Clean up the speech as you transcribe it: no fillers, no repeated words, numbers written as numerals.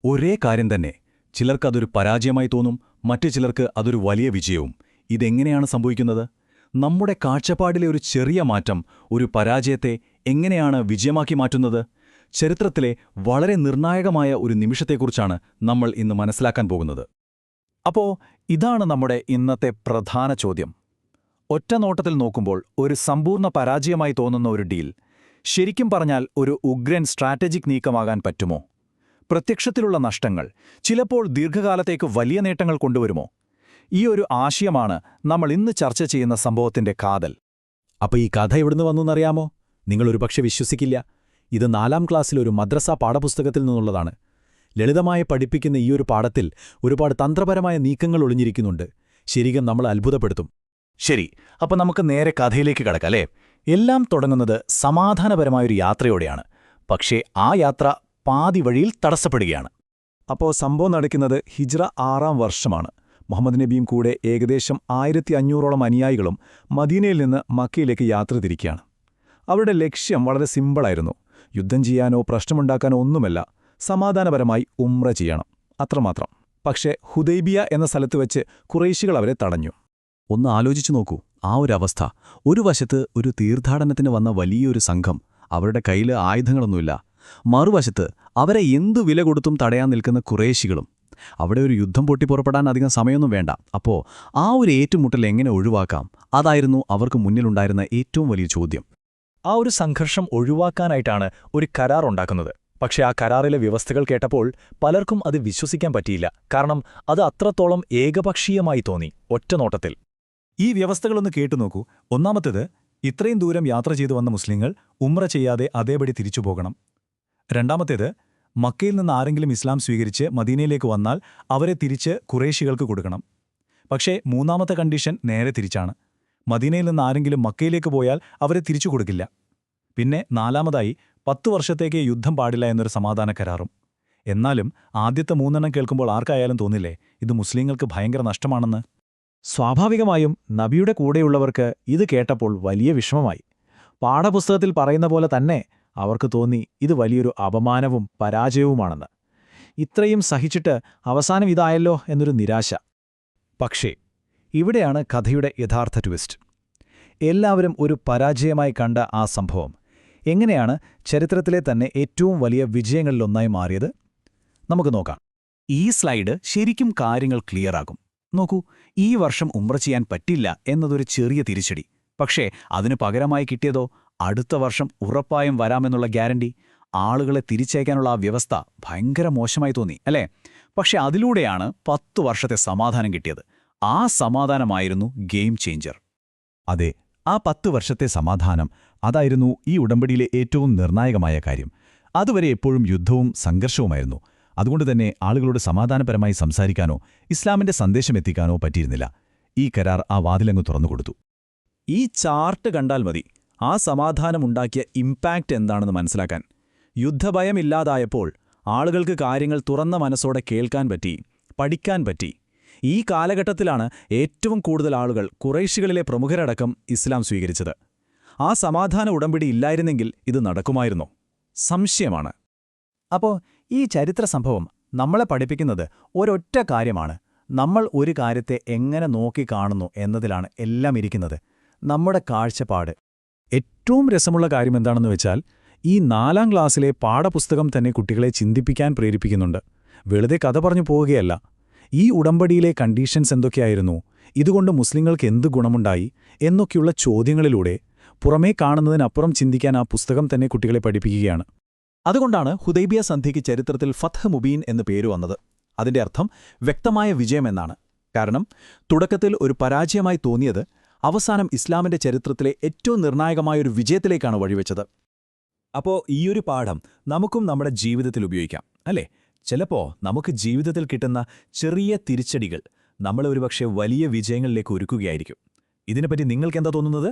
ഒരേ കാര്യം തന്നെ. ചിലർക്കതൊരു പരാജയമായി തോന്നും, മറ്റു ചിലർക്ക് അതൊരു വലിയ വിജയവും. ഇതെങ്ങനെയാണ് സംഭവിക്കുന്നത്? നമ്മുടെ കാഴ്ചപ്പാടിലെ ഒരു ചെറിയ മാറ്റം ഒരു പരാജയത്തെ എങ്ങനെയാണ് വിജയമാക്കി മാറ്റുന്നത്? ചരിത്രത്തിലെ വളരെ നിർണായകമായ ഒരു നിമിഷത്തെക്കുറിച്ചാണ് നമ്മൾ ഇന്ന് മനസ്സിലാക്കാൻ പോകുന്നത്. അപ്പോ ഇതാണ് നമ്മുടെ ഇന്നത്തെ പ്രധാന ചോദ്യം. ഒറ്റനോട്ടത്തിൽ നോക്കുമ്പോൾ ഒരു സമ്പൂർണ്ണ പരാജയമായി തോന്നുന്ന ഒരു ഡീൽ ശരിക്കും പറഞ്ഞാൽ ഒരു ഉഗ്രൻ സ്ട്രാറ്റജിക് നീക്കമാകാൻ പറ്റുമോ? പ്രത്യക്ഷത്തിലുള്ള നഷ്ടങ്ങൾ ചിലപ്പോൾ ദീർഘകാലത്തേക്ക് വലിയ നേട്ടങ്ങൾ കൊണ്ടുവരുമോ? ഈ ഒരു ആശയമാണ് നമ്മൾ ഇന്ന് ചർച്ച ചെയ്യുന്ന സംഭവത്തിന്റെ കാതൽ. അപ്പോൾ ഈ കഥ എവിടുന്ന് വന്നുവെന്നറിയാമോ? നിങ്ങളൊരു പക്ഷെ വിശ്വസിക്കില്ല. ഇത് 4ാം ക്ലാസ്സിലൊരു മദ്രസ പാഠപുസ്തകത്തിൽ നിന്നുള്ളതാണ്. ലളിതമായി പഠിപ്പിക്കുന്ന ഈയൊരു പാഠത്തിൽ ഒരുപാട് തന്ത്രപരമായ നീക്കങ്ങൾ ഒളിഞ്ഞിരിക്കുന്നുണ്ട്. ശരിക്കും നമ്മൾ അത്ഭുതപ്പെടുത്തും. ശരി, അപ്പോൾ നമുക്ക് നേരെ കഥയിലേക്ക് കടക്കാം, അല്ലേ? എല്ലാം തുടങ്ങുന്നത് സമാധാനപരമായൊരു യാത്രയോടെയാണ്. പക്ഷേ ആ യാത്ര പാതി വഴിയിൽ തടസ്സപ്പെടുകയാണ്. അപ്പോൾ സംഭവം നടക്കുന്നത് ഹിജ്റ 6ാം വർഷമാണ്. മുഹമ്മദ് നബിയും കൂടെ ഏകദേശം 1500ഓളം അനുയായികളും മദീനയിൽ നിന്ന് മക്കയിലേക്ക് യാത്ര തിരിക്കുകയാണ്. അവരുടെ ലക്ഷ്യം വളരെ സിമ്പിളായിരുന്നു. യുദ്ധം ചെയ്യാനോ പ്രശ്നമുണ്ടാക്കാനോ ഒന്നുമല്ല, സമാധാനപരമായി ഉംറ ചെയ്യണം, അത്രമാത്രം. പക്ഷേ ഹുദൈബിയ എന്ന സ്ഥലത്ത് വെച്ച് ഖുറൈശികൾ അവരെ തടഞ്ഞു. ഒന്ന് ആലോചിച്ചു നോക്കൂ, ആ ഒരവസ്ഥ. ഒരു വശത്ത് ഒരു തീർത്ഥാടനത്തിന് വന്ന വലിയൊരു സംഘം, അവരുടെ കയ്യിൽ ആയുധങ്ങളൊന്നുമില്ല. മറുവശത്ത് അവരെ എന്തു വില കൊടുത്തും തടയാൻ നിൽക്കുന്ന ഖുറൈശികളും. അവിടെ ഒരു യുദ്ധം പൊട്ടിപ്പുറപ്പെടാൻ അധികം സമയമൊന്നും വേണ്ട. അപ്പോൾ ആ ഒരു ഏറ്റുമുട്ടൽ എങ്ങനെ ഒഴിവാക്കാം? അതായിരുന്നു അവർക്ക് മുന്നിലുണ്ടായിരുന്ന ഏറ്റവും വലിയ ചോദ്യം. ആ ഒരു സംഘർഷം ഒഴിവാക്കാനായിട്ടാണ് ഒരു കരാർ ഉണ്ടാക്കുന്നത്. പക്ഷേ ആ കരാറിലെ വ്യവസ്ഥകൾ കേട്ടപ്പോൾ പലർക്കും അത് വിശ്വസിക്കാൻ പറ്റിയില്ല. കാരണം അത് അത്രത്തോളം ഏകപക്ഷീയമായി തോന്നി ഒറ്റനോട്ടത്തിൽ. ഈ വ്യവസ്ഥകളൊന്ന് കേട്ടുനോക്കൂ. ഒന്നാമത്തേത്, ഇത്രയും ദൂരം യാത്ര ചെയ്തു വന്ന മുസ്ലിങ്ങൾ ഉംറ ചെയ്യാതെ അതേപടി തിരിച്ചു പോകണം. രണ്ടാമത്തേത്, മക്കയിൽ നിന്ന് ആരെങ്കിലും ഇസ്ലാം സ്വീകരിച്ച് മദീനയിലേക്ക് വന്നാൽ അവരെ തിരിച്ച് ഖുറൈശികൾക്ക് കൊടുക്കണം. പക്ഷേ മൂന്നാമത്തെ കണ്ടീഷൻ നേരെ തിരിച്ചാണ്. മദീനയിൽ നിന്ന് ആരെങ്കിലും മക്കയിലേക്ക് പോയാൽ അവരെ തിരിച്ചു കൊടുക്കില്ല. പിന്നെ നാലാമതായി 10 വർഷത്തേക്ക് യുദ്ധം പാടില്ല എന്നൊരു സമാധാന കരാറും. എന്നാലും ആദ്യത്തെ 3 കേൾക്കുമ്പോൾ ആർക്കായാലും തോന്നില്ലേ ഇത് മുസ്ലിങ്ങൾക്ക് ഭയങ്കര നഷ്ടമാണെന്ന്? സ്വാഭാവികമായും നബിയുടെ കൂടെയുള്ളവർക്ക് ഇത് കേട്ടപ്പോൾ വലിയ വിഷമമായി. പാഠപുസ്തകത്തിൽ പറയുന്ന പോലെ തന്നെ അവർക്ക് തോന്നി ഇത് വലിയൊരു അപമാനവും പരാജയവുമാണെന്ന്. ഇത്രയും സഹിച്ചിട്ട് അവസാനം ഇതായല്ലോ എന്നൊരു നിരാശ. പക്ഷേ ഇവിടെയാണ് കഥയുടെ യഥാർത്ഥ ട്വിസ്റ്റ്. എല്ലാവരും ഒരു പരാജയമായി കണ്ട ആ സംഭവം എങ്ങനെയാണ് ചരിത്രത്തിലെ തന്നെ ഏറ്റവും വലിയ വിജയങ്ങളിലൊന്നായി മാറിയത്? നമുക്ക് നോക്കാം. ഈ സ്ലൈഡ് ശരിക്കും കാര്യങ്ങൾ ക്ലിയറാകും. നോക്കൂ, ഈ വർഷം ഉംറ ചെയ്യാൻ പറ്റില്ല എന്നതൊരു ചെറിയ തിരിച്ചടി. പക്ഷേ അതിനു പകരമായി കിട്ടിയതോ അടുത്ത വർഷം ഉറപ്പായും വരാമെന്നുള്ള ഗ്യാരണ്ടി. ആളുകളെ തിരിച്ചയക്കാനുള്ള ആ വ്യവസ്ഥ ഭയങ്കര മോശമായി തോന്നി, അല്ലേ? പക്ഷെ അതിലൂടെയാണ് 10 വർഷത്തെ സമാധാനം കിട്ടിയത്. ആ സമാധാനമായിരുന്നു ഗെയിം ചേഞ്ചർ. അതെ, ആ 10 വർഷത്തെ സമാധാനം, അതായിരുന്നു ഈ ഉടമ്പടിയിലെ ഏറ്റവും നിർണായകമായ കാര്യം. അതുവരെ എപ്പോഴും യുദ്ധവും സംഘർഷവുമായിരുന്നു. അതുകൊണ്ടുതന്നെ ആളുകളോട് സമാധാനപരമായി സംസാരിക്കാനോ ഇസ്ലാമിന്റെ സന്ദേശം എത്തിക്കാനോ പറ്റിയിരുന്നില്ല. ഈ കരാർ ആ വാതിലങ്ങ് തുറന്നുകൊടുത്തു. ഈ ചാർട്ട് കണ്ടാൽ മതി ആ സമാധാനമുണ്ടാക്കിയ ഇമ്പാക്റ്റ് എന്താണെന്ന് മനസ്സിലാക്കാൻ. യുദ്ധഭയമില്ലാതായപ്പോൾ ആളുകൾക്ക് കാര്യങ്ങൾ തുറന്ന മനസ്സോടെ കേൾക്കാൻ പറ്റി, പഠിക്കാൻ പറ്റി. ഈ കാലഘട്ടത്തിലാണ് ഏറ്റവും കൂടുതൽ ആളുകൾ ഖുറൈശികളിലെ പ്രമുഖരടക്കം ഇസ്ലാം സ്വീകരിച്ചത്. ആ സമാധാന ഉടമ്പടി ഇല്ലായിരുന്നെങ്കിൽ ഇത് നടക്കുമായിരുന്നോ? സംശയമാണ്. അപ്പോൾ ഈ ചരിത്ര സംഭവം നമ്മളെ പഠിപ്പിക്കുന്നത് ഒരൊറ്റ കാര്യമാണ്. നമ്മൾ ഒരു കാര്യത്തെ എങ്ങനെ നോക്കിക്കാണുന്നു എന്നതിലാണ് എല്ലാം ഇരിക്കുന്നത്. നമ്മുടെ കാഴ്ചപ്പാട്. ഏറ്റവും രസമുള്ള കാര്യം എന്താണെന്ന് വെച്ചാൽ, ഈ 4ാം ക്ലാസ്സിലെ പാഠപുസ്തകം തന്നെ കുട്ടികളെ ചിന്തിപ്പിക്കാൻ പ്രേരിപ്പിക്കുന്നുണ്ട്. വെറുതെ കഥ പറഞ്ഞു പോവുകയല്ല. ഈ ഉടമ്പടിയിലെ കണ്ടീഷൻസ് എന്തൊക്കെയായിരുന്നു, ഇതുകൊണ്ട് മുസ്ലിങ്ങൾക്ക് എന്ത് ഗുണമുണ്ടായി എന്നൊക്കെയുള്ള ചോദ്യങ്ങളിലൂടെ പുറമേ കാണുന്നതിനപ്പുറം ചിന്തിക്കാൻ ആ പുസ്തകം തന്നെ കുട്ടികളെ പഠിപ്പിക്കുകയാണ്. അതുകൊണ്ടാണ് ഹുദൈബിയ സന്ധിക്ക് ചരിത്രത്തിൽ ഫത്ഹ് മുബീൻ എന്ന് പേര് വന്നത്. അതിന്റെ അർത്ഥം വ്യക്തമായ വിജയമെന്നാണ്. കാരണം തുടക്കത്തിൽ ഒരു പരാജയമായി തോന്നിയത് അവസാനം ഇസ്ലാമിന്റെ ചരിത്രത്തിലെ ഏറ്റവും നിർണായകമായൊരു വിജയത്തിലേക്കാണ് വഴിവെച്ചത്. അപ്പോൾ ഈയൊരു പാഠം നമുക്കും നമ്മുടെ ജീവിതത്തിൽ ഉപയോഗിക്കാം, അല്ലേ? ചിലപ്പോൾ നമുക്ക് ജീവിതത്തിൽ കിട്ടുന്ന ചെറിയ തിരിച്ചടികൾ നമ്മളെ ഒരുപക്ഷെ വലിയ വിജയങ്ങളിലേക്ക് ഒരുക്കുകയായിരിക്കും. ഇതിനെപ്പറ്റി നിങ്ങൾക്കെന്താ തോന്നുന്നത്?